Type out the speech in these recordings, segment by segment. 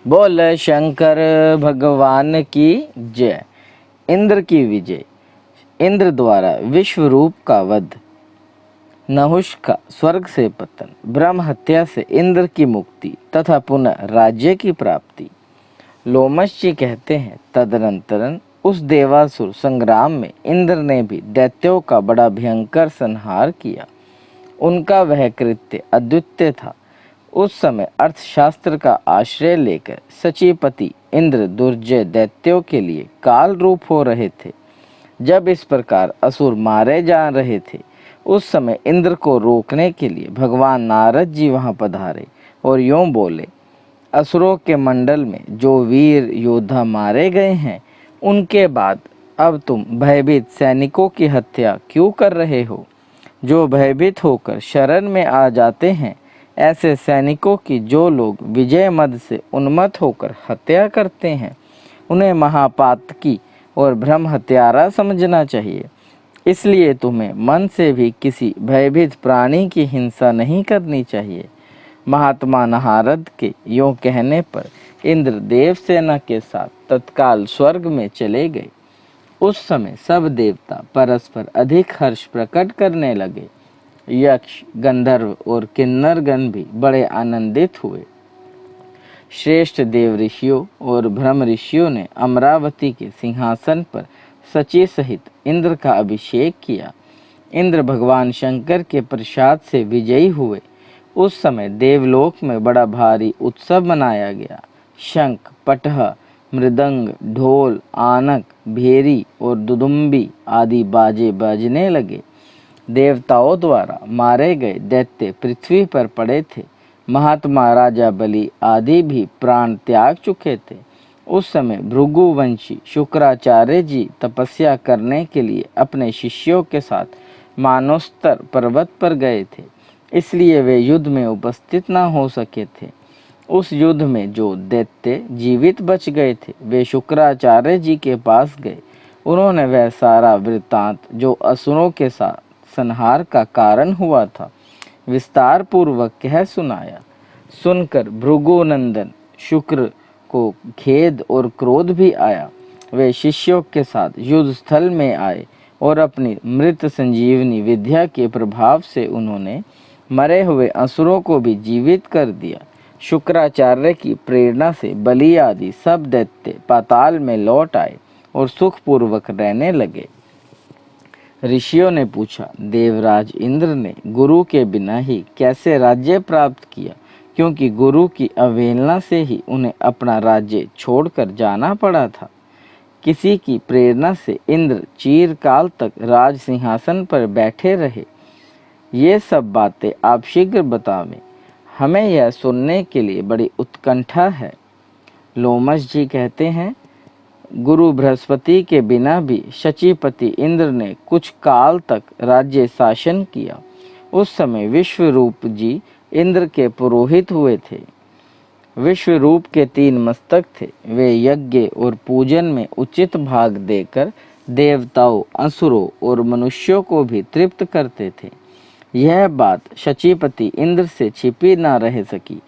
बोल शंकर भगवान की जय। इंद्र की विजय। इंद्र द्वारा विश्व रूप का वध, नहुष का स्वर्ग से पतन, ब्रह्म हत्या से इंद्र की मुक्ति तथा पुनः राज्य की प्राप्ति। लोमश जी कहते हैं, तदनंतरन उस देवासुर संग्राम में इंद्र ने भी दैत्यों का बड़ा भयंकर संहार किया। उनका वह कृत्य अद्वितीय था। उस समय अर्थशास्त्र का आश्रय लेकर सचीपति इंद्र दुर्जय दैत्यों के लिए काल रूप हो रहे थे। जब इस प्रकार असुर मारे जा रहे थे, उस समय इंद्र को रोकने के लिए भगवान नारद जी वहां पधारे और यूं बोले, असुरों के मंडल में जो वीर योद्धा मारे गए हैं, उनके बाद अब तुम भयभीत सैनिकों की हत्या क्यों कर रहे हो? जो भयभीत होकर शरण में आ जाते हैं, ऐसे सैनिकों की जो लोग विजय मद से उन्मत्त होकर हत्या करते हैं, उन्हें महापातकी और ब्रह्म हत्यारा समझना चाहिए। इसलिए तुम्हें मन से भी किसी भयभीत प्राणी की हिंसा नहीं करनी चाहिए। महात्मा नारद के यों कहने पर इंद्र देव सेना के साथ तत्काल स्वर्ग में चले गए। उस समय सब देवता परस्पर अधिक हर्ष प्रकट करने लगे। यक्ष, गंधर्व और किन्नरगण भी बड़े आनंदित हुए। श्रेष्ठ देव ऋषियों और ब्रह्म ऋषियों ने अमरावती के सिंहासन पर सची सहित इंद्र का अभिषेक किया। इंद्र भगवान शंकर के प्रसाद से विजयी हुए। उस समय देवलोक में बड़ा भारी उत्सव मनाया गया। शंख, पटह, मृदंग, ढोल, आनक, भेरी और दुदुम्बी आदि बाजे बजने लगे। देवताओं द्वारा मारे गए दैत्य पृथ्वी पर पड़े थे। महात्मा राजा बलि आदि भी प्राण त्याग चुके थे। उस समय भृगुवंशी शुक्राचार्य जी तपस्या करने के लिए अपने शिष्यों के साथ मानोस्तर पर्वत पर गए थे, इसलिए वे युद्ध में उपस्थित न हो सके थे। उस युद्ध में जो दैत्य जीवित बच गए थे, वे शुक्राचार्य जी के पास गए। उन्होंने वह सारा वृत्तांत जो असुरों के साथ संहार का कारण हुआ था, विस्तार पूर्वक कह सुनाया। सुनकर भृगुनंदन शुक्र को खेद और क्रोध भी आया। वे शिष्यों के साथ युद्ध स्थल में आए और अपनी मृत संजीवनी विद्या के प्रभाव से उन्होंने मरे हुए असुरों को भी जीवित कर दिया। शुक्राचार्य की प्रेरणा से बलि आदि सब दैत्य पाताल में लौट आए और सुखपूर्वक रहने लगे। ऋषियों ने पूछा, देवराज इंद्र ने गुरु के बिना ही कैसे राज्य प्राप्त किया? क्योंकि गुरु की अवहेलना से ही उन्हें अपना राज्य छोड़कर जाना पड़ा था। किसी की प्रेरणा से इंद्र चिरकाल तक राज सिंहासन पर बैठे रहे। ये सब बातें आप शीघ्र बतावें, हमें यह सुनने के लिए बड़ी उत्कंठा है। लोमश जी कहते हैं, गुरु बृहस्पति के बिना भी शचीपति इंद्र ने कुछ काल तक राज्य शासन किया। उस समय विश्वरूप जी इंद्र के पुरोहित हुए थे। विश्वरूप के 3 मस्तक थे। वे यज्ञ और पूजन में उचित भाग देकर देवताओं, असुरों और मनुष्यों को भी तृप्त करते थे। यह बात शचीपति इंद्र से छिपी न रह सकी।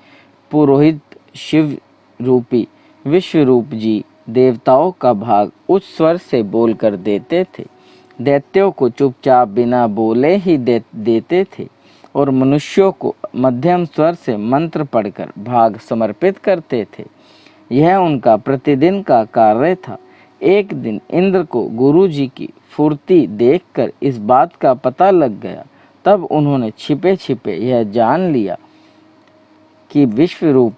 पुरोहित शिव रूपी विश्वरूप जी देवताओं का भाग उच्च स्वर से बोलकर देते थे, दैत्यों को चुपचाप बिना बोले ही देते थे और मनुष्यों को मध्यम स्वर से मंत्र पढ़कर भाग समर्पित करते थे। यह उनका प्रतिदिन का कार्य था। एक दिन इंद्र को गुरु जी की फुर्ती देखकर इस बात का पता लग गया। तब उन्होंने छिपे छिपे यह जान लिया कि विश्वरूप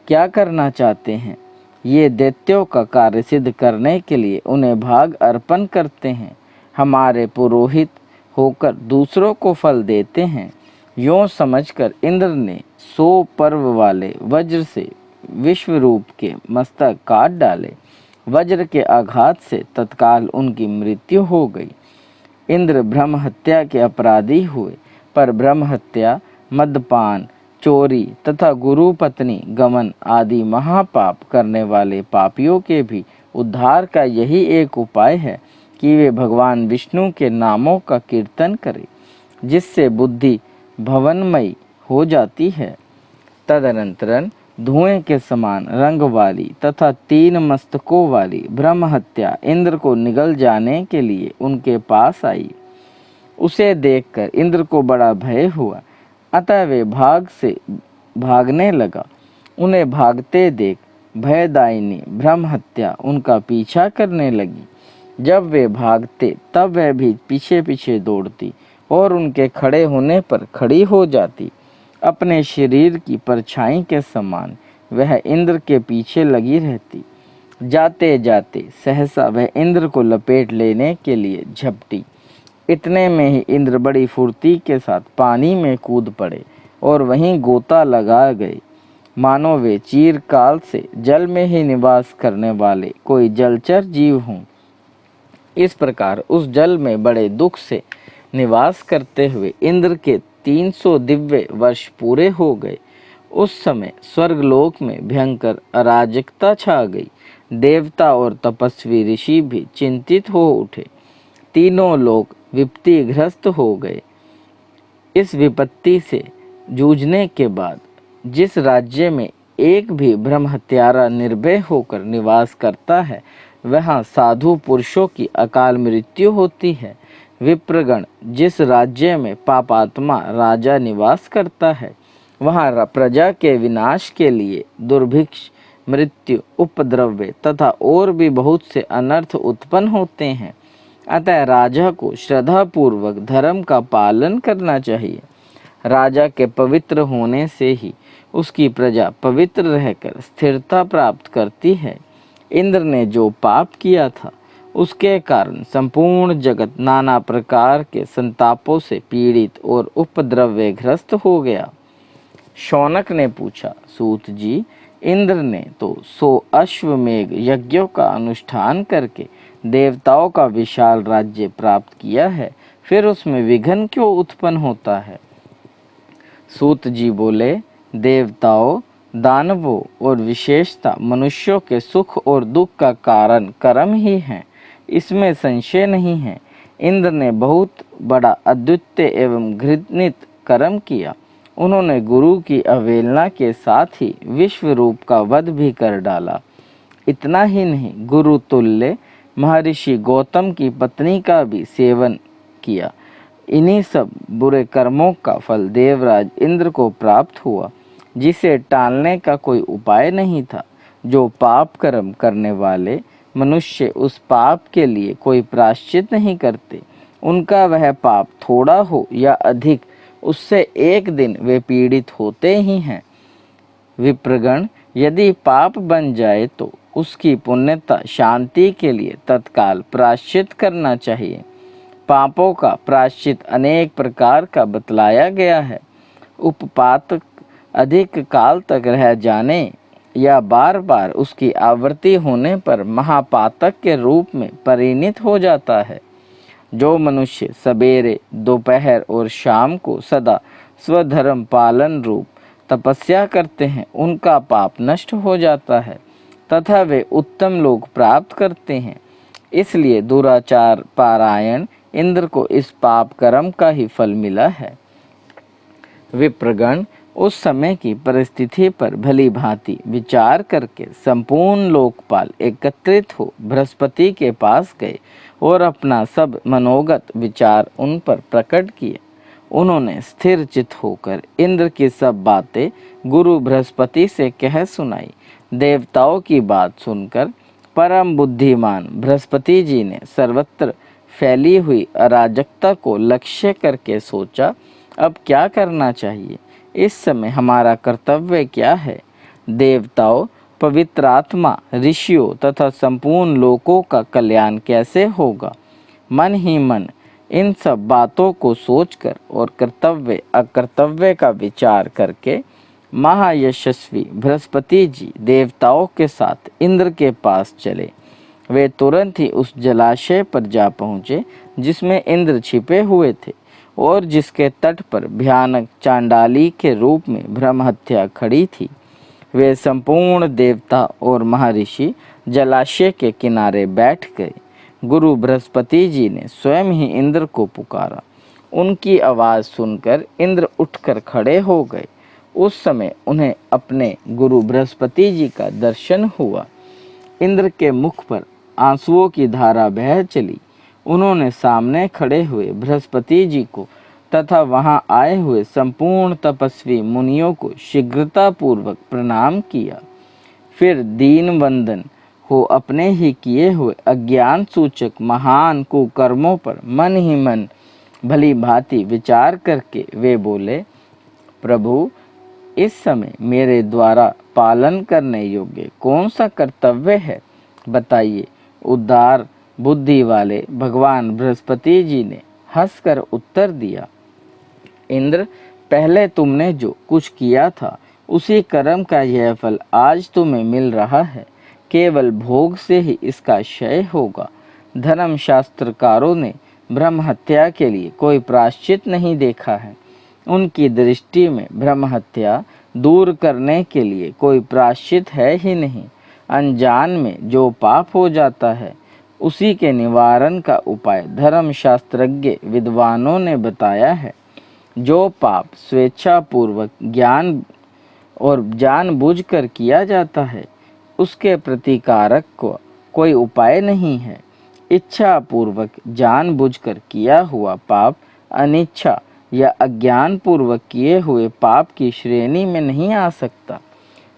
क्या करना चाहते हैं। ये दैत्यों का कार्य सिद्ध करने के लिए उन्हें भाग अर्पण करते हैं। हमारे पुरोहित होकर दूसरों को फल देते हैं। यों समझकर इंद्र ने 100 पर्व वाले वज्र से विश्वरूप के मस्तक काट डाले। वज्र के आघात से तत्काल उनकी मृत्यु हो गई। इंद्र ब्रह्म हत्या के अपराधी हुए, पर ब्रह्म हत्या, मद्यपान, चोरी तथा गुरु पत्नी गमन आदि महापाप करने वाले पापियों के भी उद्धार का यही एक उपाय है कि वे भगवान विष्णु के नामों का कीर्तन करें, जिससे बुद्धि भवनमयी हो जाती है। तदनंतरन धुएं के समान रंग वाली तथा 3 मस्तकों वाली ब्रह्म हत्या इंद्र को निगल जाने के लिए उनके पास आई। उसे देखकर इंद्र को बड़ा भय हुआ, अतः वे भागने लगा। उन्हें भागते देख भयदायिनी ब्रह्म हत्या उनका पीछा करने लगी। जब वे भागते तब वह भी पीछे पीछे दौड़ती और उनके खड़े होने पर खड़ी हो जाती। अपने शरीर की परछाई के समान वह इंद्र के पीछे लगी रहती। जाते जाते सहसा वह इंद्र को लपेट लेने के लिए झपटी। इतने में ही इंद्र बड़ी फुर्ती के साथ पानी में कूद पड़े और वहीं गोता लगा गए, मानो वे चिरकाल से जल में ही निवास करने वाले कोई जलचर जीव हों। इस प्रकार उस जल में बड़े दुख से निवास करते हुए इंद्र के 300 दिव्य वर्ष पूरे हो गए। उस समय स्वर्गलोक में भयंकर अराजकता छा गई। देवता और तपस्वी ऋषि भी चिंतित हो उठे। तीनों लोग विपत्तिग्रस्त हो गए। इस विपत्ति से जूझने के बाद जिस राज्य में एक भी ब्रह्म हत्यारा निर्भय होकर निवास करता है, वहाँ साधु पुरुषों की अकाल मृत्यु होती है। विप्रगण, जिस राज्य में पापात्मा राजा निवास करता है, वहाँ प्रजा के विनाश के लिए दुर्भिक्ष, मृत्यु, उपद्रव्य तथा और भी बहुत से अनर्थ उत्पन्न होते हैं। अतः राजा को श्रद्धापूर्वक धर्म का पालन करना चाहिए। राजा के पवित्र होने से ही उसकी प्रजा पवित्र रहकर स्थिरता प्राप्त करती है। इंद्र ने जो पाप किया था, उसके कारण संपूर्ण जगत नाना प्रकार के संतापों से पीड़ित और उपद्रव्यग्रस्त हो गया। शौनक ने पूछा, सूत जी, इंद्र ने तो 100 अश्वमेघ यज्ञों का अनुष्ठान करके देवताओं का विशाल राज्य प्राप्त किया है, फिर उसमें विघ्न क्यों उत्पन्न होता है? सूत जी बोले, देवताओं, दानवों और विशेषता मनुष्यों के सुख और दुख का कारण कर्म ही है, इसमें संशय नहीं है। इंद्र ने बहुत बड़ा अद्वितीय एवं घृणित कर्म किया। उन्होंने गुरु की अवहेलना के साथ ही विश्व रूप का वध भी कर डाला। इतना ही नहीं, गुरु तुल्य महर्षि गौतम की पत्नी का भी सेवन किया। इन्हीं सब बुरे कर्मों का फल देवराज इंद्र को प्राप्त हुआ, जिसे टालने का कोई उपाय नहीं था। जो पाप कर्म करने वाले मनुष्य उस पाप के लिए कोई प्रायश्चित नहीं करते, उनका वह पाप थोड़ा हो या अधिक, उससे एक दिन वे पीड़ित होते ही हैं। विप्रगण, यदि पाप बन जाए तो उसकी पुण्यता शांति के लिए तत्काल प्रायश्चित करना चाहिए। पापों का प्रायश्चित अनेक प्रकार का बतलाया गया है। उपपातक अधिक काल तक रह जाने या बार बार उसकी आवृत्ति होने पर महापातक के रूप में परिणित हो जाता है। जो मनुष्य सवेरे, दोपहर और शाम को सदा स्वधर्म पालन रूप तपस्या करते हैं, उनका पाप नष्ट हो जाता है तथा वे उत्तम लोक प्राप्त करते हैं। इसलिए दुराचार पारायण इंद्र को इस पाप कर्म का ही फल मिला है। विप्रगण, उस समय की परिस्थिति पर भली भांति विचार करके संपूर्ण लोकपाल एकत्रित हो बृहस्पति के पास गए और अपना सब मनोगत विचार उन पर प्रकट किए। उन्होंने स्थिर चित होकर इंद्र की सब बातें गुरु बृहस्पति से कह सुनाई। देवताओं की बात सुनकर परम बुद्धिमान बृहस्पति जी ने सर्वत्र फैली हुई अराजकता को लक्ष्य करके सोचा, अब क्या करना चाहिए? इस समय हमारा कर्तव्य क्या है? देवताओं, पवित्र आत्मा, ऋषियों तथा संपूर्ण लोकों का कल्याण कैसे होगा? मन ही मन इन सब बातों को सोचकर और कर्तव्य अकर्तव्य का विचार करके महायशस्वी बृहस्पति जी देवताओं के साथ इंद्र के पास चले। वे तुरंत ही उस जलाशय पर जा पहुँचे जिसमें इंद्र छिपे हुए थे और जिसके तट पर भयानक चांडाली के रूप में ब्रह्म हत्या खड़ी थी। वे संपूर्ण देवता और महर्षि जलाशय के किनारे बैठ गए। गुरु बृहस्पति जी ने स्वयं ही इंद्र को पुकारा। उनकी आवाज़ सुनकर इंद्र उठकर खड़े हो गए उस समय उन्हें अपने गुरु बृहस्पति जी का दर्शन हुआ। इंद्र के मुख पर आंसुओं की धारा बह चली। उन्होंने सामने खड़े हुए बृहस्पति जी को तथा वहां आए हुए संपूर्ण तपस्वी मुनियों को शीघ्रता पूर्वक प्रणाम किया। फिर दीन वंदन हो अपने ही किए हुए अज्ञान सूचक महान कुकर्मों पर मन ही मन भली भांति विचार करके वे बोले, प्रभु, इस समय मेरे द्वारा पालन करने योग्य कौन सा कर्तव्य है, बताइए। उदार बुद्धि वाले भगवान बृहस्पति जी ने हंसकर उत्तर दिया, इंद्र, पहले तुमने जो कुछ किया था उसी कर्म का यह फल आज तुम्हें मिल रहा है। केवल भोग से ही इसका क्षय होगा। धर्म शास्त्रकारों ने ब्रह्म हत्या के लिए कोई प्रायश्चित नहीं देखा है। उनकी दृष्टि में ब्रह्म हत्या दूर करने के लिए कोई प्रायश्चित है ही नहीं। अनजान में जो पाप हो जाता है उसी के निवारण का उपाय धर्मशास्त्रज्ञ विद्वानों ने बताया है। जो पाप स्वेच्छा पूर्वक ज्ञान और जानबूझकर किया जाता है उसके प्रतिकारक को कोई उपाय नहीं है। इच्छा पूर्वक जानबूझकर किया हुआ पाप अनिच्छा या अज्ञान पूर्वक किए हुए पाप की श्रेणी में नहीं आ सकता।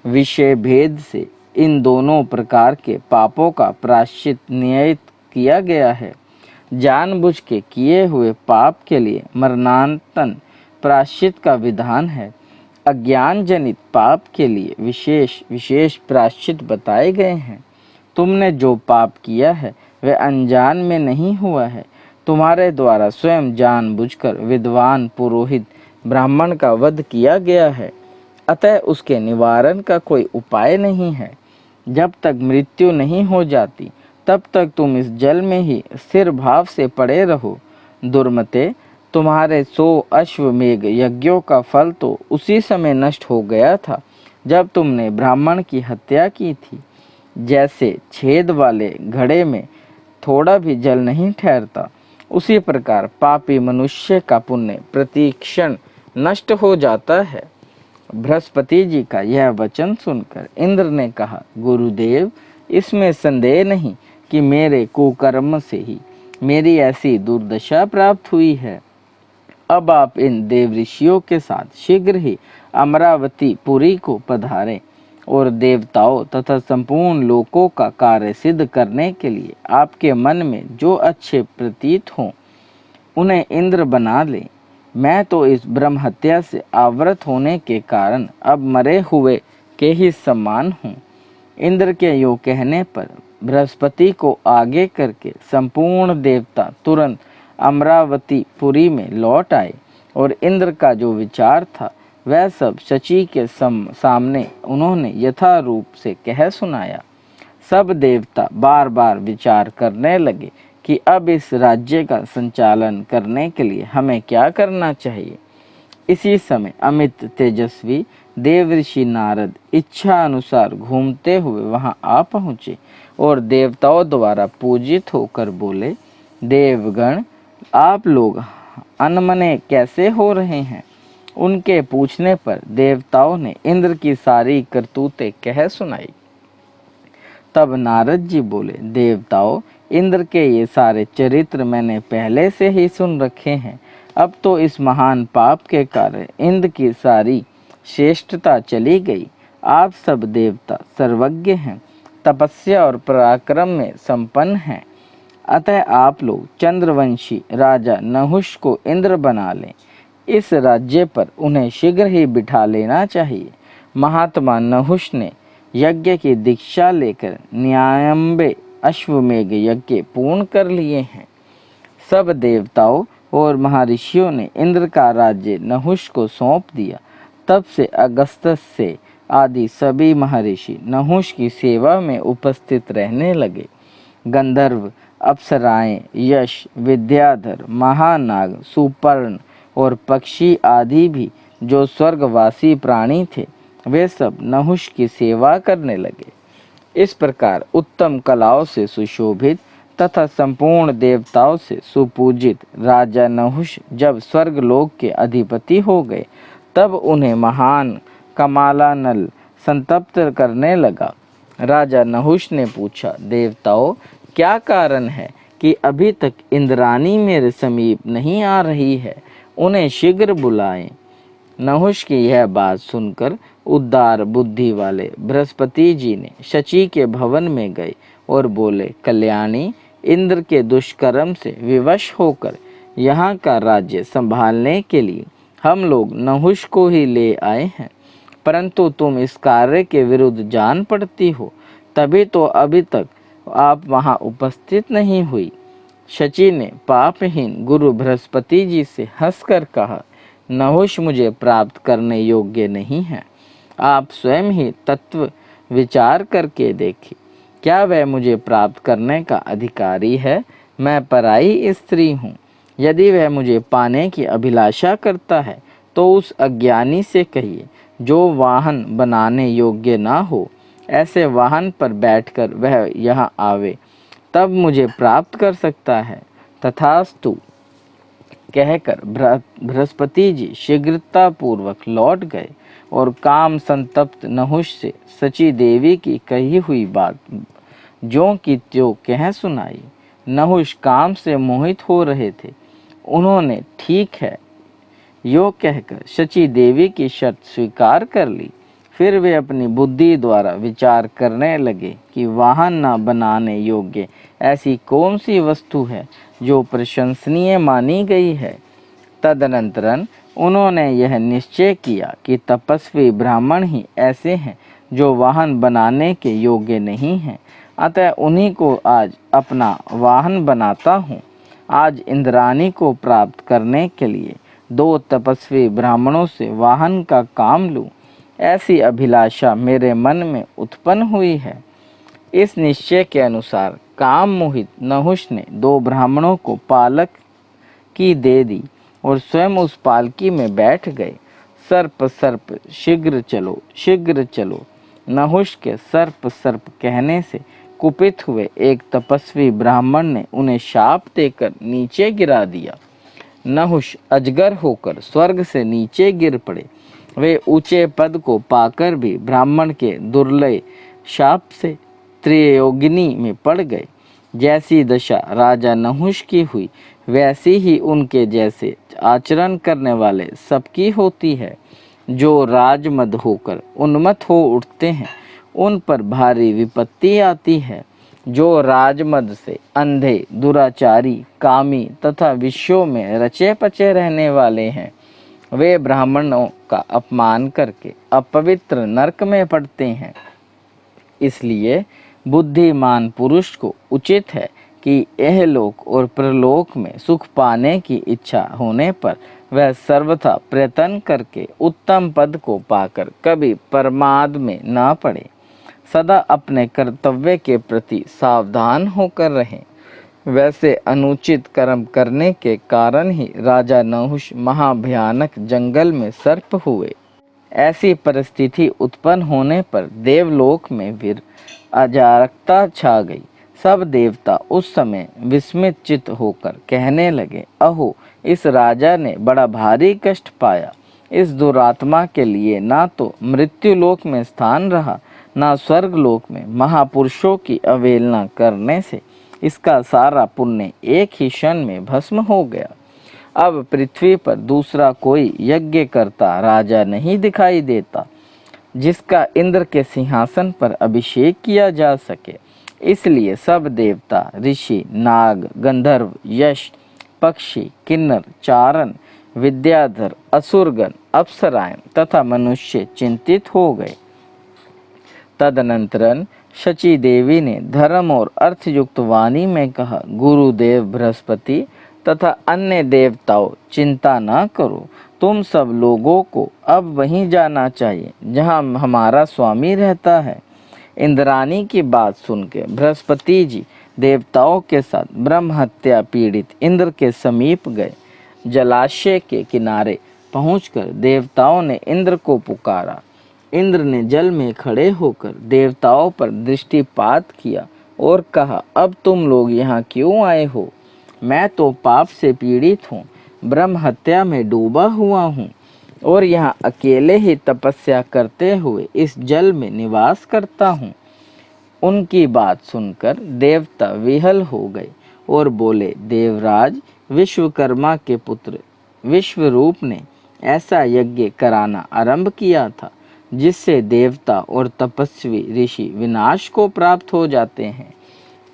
विषय भेद से इन दोनों प्रकार के पापों का प्रायश्चित नियत किया गया है। जानबूझ के किए हुए पाप के लिए मरणांतन प्रायश्चित का विधान है। अज्ञान जनित पाप के लिए विशेष प्रायश्चित बताए गए हैं। तुमने जो पाप किया है वह अनजान में नहीं हुआ है। तुम्हारे द्वारा स्वयं जानबूझकर विद्वान पुरोहित ब्राह्मण का वध किया गया है, अतः उसके निवारण का कोई उपाय नहीं है। जब तक मृत्यु नहीं हो जाती तब तक तुम इस जल में ही स्थिर भाव से पड़े रहो। दुर्मते, तुम्हारे 100 अश्वमेघ यज्ञों का फल तो उसी समय नष्ट हो गया था जब तुमने ब्राह्मण की हत्या की थी। जैसे छेद वाले घड़े में थोड़ा भी जल नहीं ठहरता, उसी प्रकार पापी मनुष्य का पुण्य प्रतिक्षण नष्ट हो जाता है। बृहस्पति जी का यह वचन सुनकर इंद्र ने कहा, गुरुदेव, इसमें संदेह नहीं कि मेरे कुकर्म से ही मेरी ऐसी दुर्दशा प्राप्त हुई है। अब आप इन देव ऋषियों के साथ शीघ्र ही अमरावती पुरी को पधारें और देवताओं तथा संपूर्ण लोकों का कार्य सिद्ध करने के लिए आपके मन में जो अच्छे प्रतीत हों उन्हें इंद्र बना लें। मैं तो इस ब्रह्म हत्या से आवृत होने के कारण अब मरे हुए के ही समान हूँ। इंद्र के योग कहने पर बृहस्पति को आगे करके संपूर्ण देवता तुरंत अमरावती पुरी में लौट आए और इंद्र का जो विचार था वह सब शची के सामने उन्होंने यथारूप से कह सुनाया। सब देवता बार बार विचार करने लगे कि अब इस राज्य का संचालन करने के लिए हमें क्या करना चाहिए। इसी समय अमित तेजस्वी देवऋषि नारद इच्छा अनुसार घूमते हुए वहां आ पहुँचे और देवताओं द्वारा पूजित होकर बोले, देवगण, आप लोग अनमने कैसे हो रहे हैं। उनके पूछने पर देवताओं ने इंद्र की सारी करतूतें कह सुनाई। तब नारद जी बोले, देवताओं, इंद्र के ये सारे चरित्र मैंने पहले से ही सुन रखे हैं। अब तो इस महान पाप के कारण इंद्र की सारी श्रेष्ठता चली गई। आप सब देवता सर्वज्ञ हैं, तपस्या और पराक्रम में संपन्न हैं, अतः आप लोग चंद्रवंशी राजा नहुष को इंद्र बना लें। इस राज्य पर उन्हें शीघ्र ही बिठा लेना चाहिए। महात्मा नहुष ने यज्ञ की दीक्षा लेकर न्यायम्बे अश्वमेघ यज्ञ पूर्ण कर लिए हैं। सब देवताओं और महर्षियों ने इंद्र का राज्य नहुष को सौंप दिया। तब से अगस्त्य से आदि सभी महर्षि नहुष की सेवा में उपस्थित रहने लगे। गंधर्व, अप्सराएं, यश, विद्याधर, महानाग, सुपर्ण और पक्षी आदि भी जो स्वर्गवासी प्राणी थे वे सब नहुष की सेवा करने लगे। इस प्रकार उत्तम कलाओं से सुशोभित तथा संपूर्ण देवताओं से सुपूजित राजा नहुष जब स्वर्गलोक के अधिपति हो गए तब उन्हें महान कमालानल संतप्त करने लगा। राजा नहुष ने पूछा, देवताओं, क्या कारण है कि अभी तक इंद्राणी मेरे समीप नहीं आ रही है? उन्हें शीघ्र बुलाएं। नहुष की यह बात सुनकर उदार बुद्धि वाले बृहस्पति जी ने शची के भवन में गए और बोले, कल्याणी, इंद्र के दुष्कर्म से विवश होकर यहाँ का राज्य संभालने के लिए हम लोग नहुष को ही ले आए हैं, परंतु तुम इस कार्य के विरुद्ध जान पड़ती हो, तभी तो अभी तक आप वहाँ उपस्थित नहीं हुई। शची ने पापहीन गुरु बृहस्पति जी से हंसकर कहा, नहुष मुझे प्राप्त करने योग्य नहीं है। आप स्वयं ही तत्व विचार करके देखिए, क्या वह मुझे प्राप्त करने का अधिकारी है? मैं पराई स्त्री हूँ। यदि वह मुझे पाने की अभिलाषा करता है तो उस अज्ञानी से कहिए, जो वाहन बनाने योग्य ना हो, ऐसे वाहन पर बैठकर वह यहाँ आवे, तब मुझे प्राप्त कर सकता है। तथास्तु कहकर बृहस्पति जी शीघ्रतापूर्वक लौट गए और काम संतप्त नहुष से सची देवी की कही हुई बात ज्यों की त्यों कह सुनाई। नहुष काम से मोहित हो रहे थे। उन्होंने ठीक है यो कहकर शची देवी की शर्त स्वीकार कर ली। फिर वे अपनी बुद्धि द्वारा विचार करने लगे कि वाहन न बनाने योग्य ऐसी कौन सी वस्तु है जो प्रशंसनीय मानी गई है। तदनंतरन उन्होंने यह निश्चय किया कि तपस्वी ब्राह्मण ही ऐसे हैं जो वाहन बनाने के योग्य नहीं हैं, अतः उन्हीं को आज अपना वाहन बनाता हूँ। आज इंद्राणी को प्राप्त करने के लिए 2 तपस्वी ब्राह्मणों से वाहन का काम लूँ, ऐसी अभिलाषा मेरे मन में उत्पन्न हुई है। इस निश्चय के अनुसार काम मोहित नहुष ने 2 ब्राह्मणों को पालक की दे दी और स्वयं उस पालकी में बैठ गए। सर्प सर्प शीघ्र चलो, शीघ्र चलो। नहुष के सर्प सर्प कहने से कुपित हुए एक तपस्वी ब्राह्मण ने उन्हें शाप देकर नीचे गिरा दिया। नहुष अजगर होकर स्वर्ग से नीचे गिर पड़े। वे ऊंचे पद को पाकर भी ब्राह्मण के दुर्लभ शाप से त्रियोगिनी में पड़ गए। जैसी दशा राजा नहुष की हुई, वैसी ही उनके जैसे आचरण करने वाले सबकी होती है। जो राजमद होकर उन्मत्त हो उठते हैं, उन पर भारी विपत्ति आती है। जो राजमद से अंधे, दुराचारी, कामी तथा विषयों में रचे पचे रहने वाले हैं, वे ब्राह्मणों का अपमान करके अपवित्र नरक में पड़ते हैं। इसलिए बुद्धिमान पुरुष को उचित है कि यहलोक और परलोक में सुख पाने की इच्छा होने पर वह सर्वथा प्रयत्न करके उत्तम पद को पाकर कभी प्रमाद में न पड़े। सदा अपने कर्तव्य के प्रति सावधान होकर रहें। वैसे अनुचित कर्म करने के कारण ही राजा नहुष महाभयानक जंगल में सर्प हुए। ऐसी परिस्थिति उत्पन्न होने पर देवलोक में वीर अजारकता छा गई। सब देवता उस समय विस्मित चित्त होकर कहने लगे, अहो, इस राजा ने बड़ा भारी कष्ट पाया। इस दुरात्मा के लिए ना तो मृत्युलोक में स्थान रहा, ना स्वर्गलोक में। महापुरुषों की अवहेलना करने से इसका सारा पुण्य एक ही क्षण में भस्म हो गया। अब पृथ्वी पर दूसरा कोई यज्ञ करता राजा नहीं दिखाई देता जिसका इंद्र के सिंहासन पर अभिषेक किया जा सके। इसलिए सब देवता, ऋषि, नाग, गंधर्व, यश, पक्षी, किन्नर, चारण, विद्याधर, असुरगण, अप्सराएं तथा मनुष्य चिंतित हो गए। तदनंतरन शची देवी ने धर्म और अर्थयुक्त वाणी में कहा, गुरुदेव बृहस्पति तथा अन्य देवताओं, चिंता न करो। तुम सब लोगों को अब वहीं जाना चाहिए जहां हमारा स्वामी रहता है। इंद्राणी की बात सुनकर बृहस्पति जी देवताओं के साथ ब्रह्म हत्या पीड़ित इंद्र के समीप गए। जलाशय के किनारे पहुंचकर देवताओं ने इंद्र को पुकारा। इंद्र ने जल में खड़े होकर देवताओं पर दृष्टिपात किया और कहा, अब तुम लोग यहाँ क्यों आए हो? मैं तो पाप से पीड़ित हूँ, ब्रह्म हत्या में डूबा हुआ हूँ। और यहाँ अकेले ही तपस्या करते हुए इस जल में निवास करता हूँ। उनकी बात सुनकर देवता विहल हो गए और बोले, देवराज, विश्वकर्मा के पुत्र विश्वरूप ने ऐसा यज्ञ कराना आरंभ किया था जिससे देवता और तपस्वी ऋषि विनाश को प्राप्त हो जाते हैं।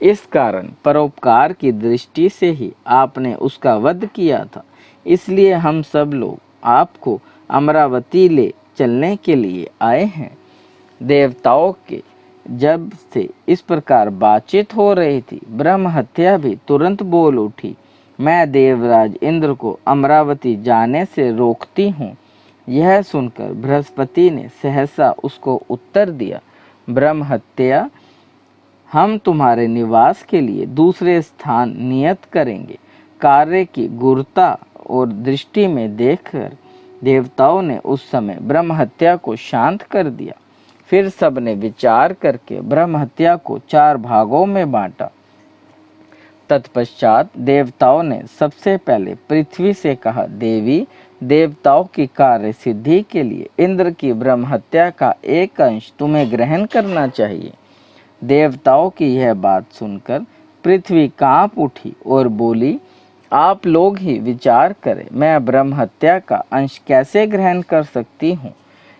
इस कारण परोपकार की दृष्टि से ही आपने उसका वध किया था। इसलिए हम सब लोग आपको अमरावती ले चलने के लिए आए हैं। देवताओं के जब से इस प्रकार बातचीत हो रही थी, ब्रह्म हत्या भी तुरंत बोल उठी, मैं देवराज इंद्र को अमरावती जाने से रोकती हूँ। यह सुनकर बृहस्पति ने सहसा उसको उत्तर दिया, ब्रह्म हत्या, हम तुम्हारे निवास के लिए दूसरे स्थान नियत करेंगे। कार्य की गुरुता और दृष्टि में देखकर देवताओं ने उस समय ब्रह्म हत्या को शांत कर दिया। फिर सबने विचार करके ब्रह्म हत्या को 4 भागों में बांटा। तत्पश्चात देवताओं ने सबसे पहले पृथ्वी से कहा, देवी, देवताओं की कार्य सिद्धि के लिए इंद्र की ब्रह्म हत्या का एक अंश तुम्हें ग्रहण करना चाहिए। देवताओं की यह बात सुनकर पृथ्वी कांप उठी और बोली, आप लोग ही विचार करें, मैं ब्रह्म हत्या का अंश कैसे ग्रहण कर सकती हूँ।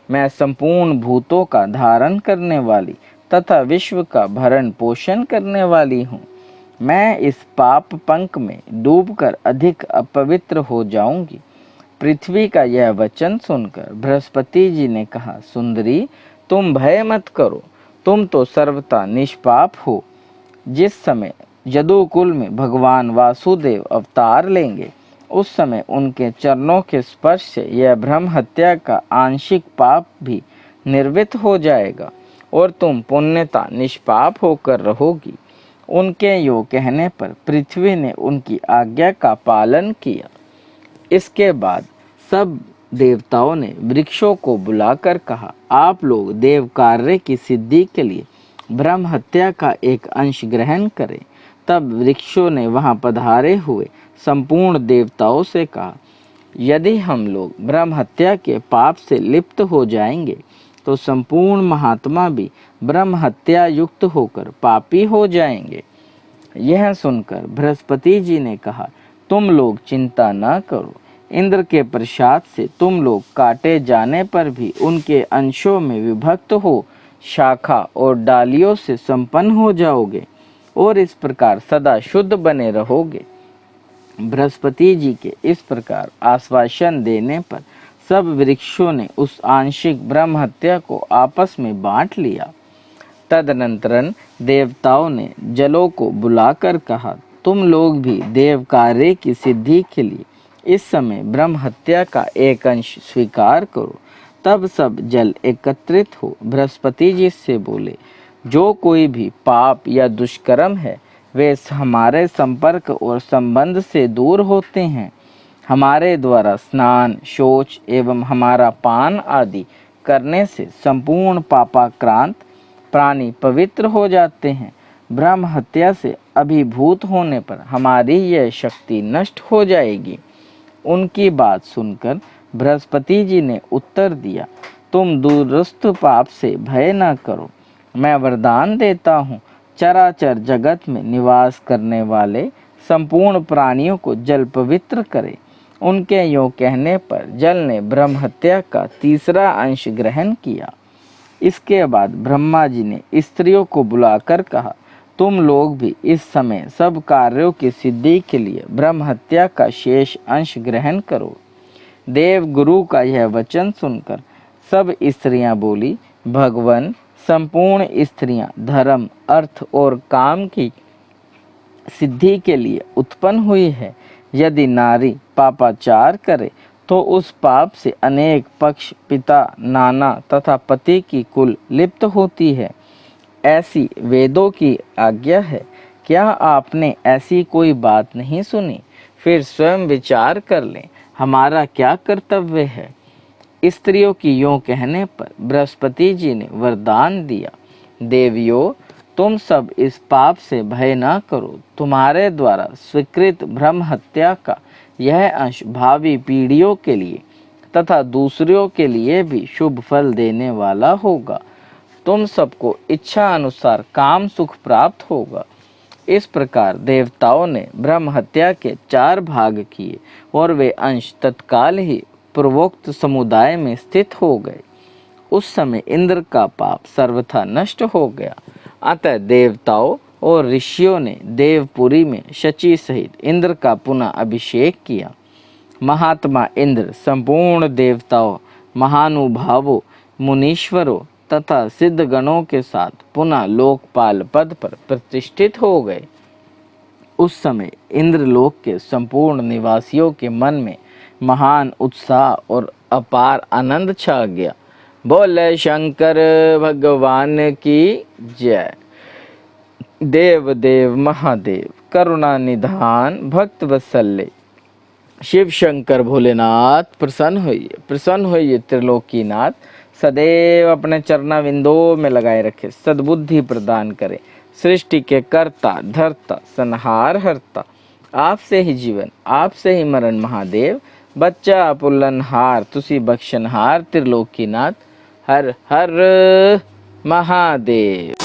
मैं संपूर्ण भूतों का धारण करने वाली तथा विश्व का भरण पोषण करने वाली हूँ। मैं इस पाप पंख में डूबकर अधिक अपवित्र हो जाऊंगी। पृथ्वी का यह वचन सुनकर बृहस्पति जी ने कहा, सुंदरी, तुम भय मत करो, तुम तो सर्वथा निष्पाप हो। जिस समय यदुकुल में भगवान वासुदेव अवतार लेंगे, उस समय उनके चरणों के स्पर्श से यह ब्रह्म हत्या का आंशिक पाप भी निर्वृत्त हो जाएगा और तुम पुण्यता निष्पाप होकर रहोगी। उनके यो कहने पर पृथ्वी ने उनकी आज्ञा का पालन किया। इसके बाद सब देवताओं ने वृक्षों को बुलाकर कहा, आप लोग देव कार्य की सिद्धि के लिए ब्रह्म हत्या का एक अंश ग्रहण करें। तब वृक्षों ने वहां पधारे हुए संपूर्ण देवताओं से कहा, यदि हम लोग ब्रह्म हत्या के पाप से लिप्त हो जाएंगे तो संपूर्ण महात्मा भी ब्रह्म हत्या युक्त होकर पापी हो जाएंगे। यह सुनकर बृहस्पति जी ने कहा, तुम लोग चिंता न करो, इंद्र के प्रसाद से तुम लोग काटे जाने पर भी उनके अंशों में विभक्त हो शाखा और डालियों से संपन्न हो जाओगे और इस प्रकार सदा शुद्ध बने रहोगे। बृहस्पति जी के इस प्रकार आश्वासन देने पर सब वृक्षों ने उस आंशिक ब्रह्म हत्या को आपस में बांट लिया। तदनंतरन देवताओं ने जलों को बुलाकर कहा, तुम लोग भी देव कार्य की सिद्धि के लिए इस समय ब्रह्म हत्या का एक अंश स्वीकार करो। तब सब जल एकत्रित हो बृहस्पति जी से बोले, जो कोई भी पाप या दुष्कर्म है वे हमारे संपर्क और संबंध से दूर होते हैं। हमारे द्वारा स्नान, शौच एवं हमारा पान आदि करने से संपूर्ण पापाक्रांत प्राणी पवित्र हो जाते हैं। ब्रह्म हत्या से अभिभूत होने पर हमारी यह शक्ति नष्ट हो जाएगी। उनकी बात सुनकर बृहस्पति जी ने उत्तर दिया, तुम दूरस्थ पाप से भय न करो। मैं वरदान देता हूँ, चराचर जगत में निवास करने वाले संपूर्ण प्राणियों को जल पवित्र करे। उनके यों कहने पर जल ने ब्रह्म हत्या का तीसरा अंश ग्रहण किया। इसके बाद ब्रह्मा जी ने स्त्रियों को बुलाकर कहा, तुम लोग भी इस समय सब कार्यों की सिद्धि के लिए ब्रह्म हत्या का शेष अंश ग्रहण करो। देव गुरु का यह वचन सुनकर सब स्त्रियां बोली, भगवान, संपूर्ण स्त्रियां धर्म, अर्थ और काम की सिद्धि के लिए उत्पन्न हुई है। यदि नारी पापाचार करे तो उस पाप से अनेक पक्ष, पिता, नाना तथा पति की कुल लिप्त होती है। ऐसी वेदों की आज्ञा है। क्या आपने ऐसी कोई बात नहीं सुनी? फिर स्वयं विचार कर लें, हमारा क्या कर्तव्य है। स्त्रियों की यों कहने पर बृहस्पति जी ने वरदान दिया, देवियों, तुम सब इस पाप से भय न करो। तुम्हारे द्वारा स्वीकृत ब्रह्म हत्या का यह अंश भावी पीढ़ियों के लिए तथा दूसरों के लिए भी शुभ फल देने वाला होगा। तुम सबको इच्छा अनुसार काम सुख प्राप्त होगा। इस प्रकार देवताओं ने ब्रह्म हत्या के 4 भाग किए और वे अंश तत्काल ही पूर्वोक्त समुदाय में स्थित हो गए। उस समय इंद्र का पाप सर्वथा नष्ट हो गया। अतः देवताओं और ऋषियों ने देवपुरी में शची सहित इंद्र का पुनः अभिषेक किया। महात्मा इंद्र संपूर्ण देवताओं, महानुभावों, मुनीश्वरों तथा सिद्धगणों के साथ पुनः लोकपाल पद पर प्रतिष्ठित हो गए। उस समय इंद्रलोक के संपूर्ण निवासियों के मन में महान उत्साह और अपार आनंद छा गया। बोले शंकर भगवान की जय। देव देव महादेव करुणा निधान भक्त वत्सल्य शिव शंकर भोलेनाथ प्रसन्न होइए त्रिलोकीनाथ। सदैव अपने चरणाविंदों में लगाए रखे, सद्बुद्धि प्रदान करे। सृष्टि के कर्ता धर्ता संहार हरता, आपसे ही जीवन आपसे ही मरण महादेव। बच्चा पुल्लनहार तुसी बख्शनहार त्रिलोकीनाथ। हर हर महादेव।